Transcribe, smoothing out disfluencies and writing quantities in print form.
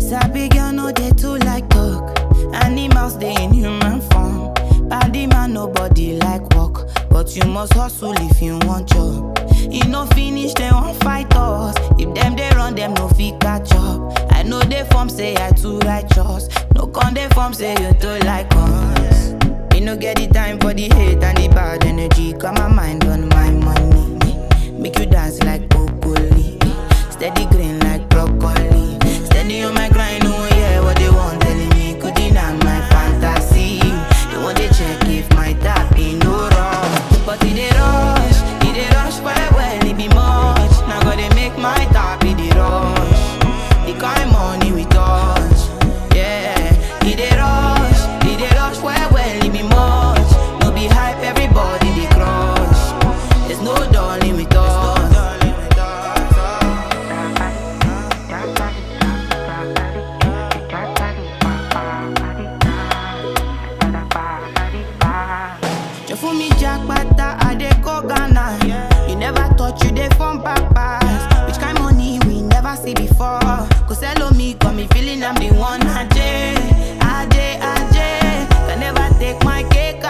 Sabi girl no dey too like talk. Animals dey in human form. Body man nobody like work, but you must hustle if you want job. E no finish dem wan fight us. If dem dey run dem no fit catch up. I know dey form say I too righteous. No con dey form say you too like us. Me no get the time for the hate and the bad energy. Got my mind on my money. Make you dance like broccoli. Steady green like broccoli. Steady on my grind, oh yeah, what they want telling me. Could deny my fantasy. They want to check if my tap ain't no wrong. But it dey rush well, it be much. Now gotta make my tap, it dey rush. The kind money we touch, yeah. It dey rush well, it be much. No be hype, everybody dey crush. There's no darling with us. You fool me jackpata, I dey go Ghana. You never thought you dey from papas. Which kind money we never see before? Cause hello me, got me feeling I'm the one. Ajay, can never take my cake.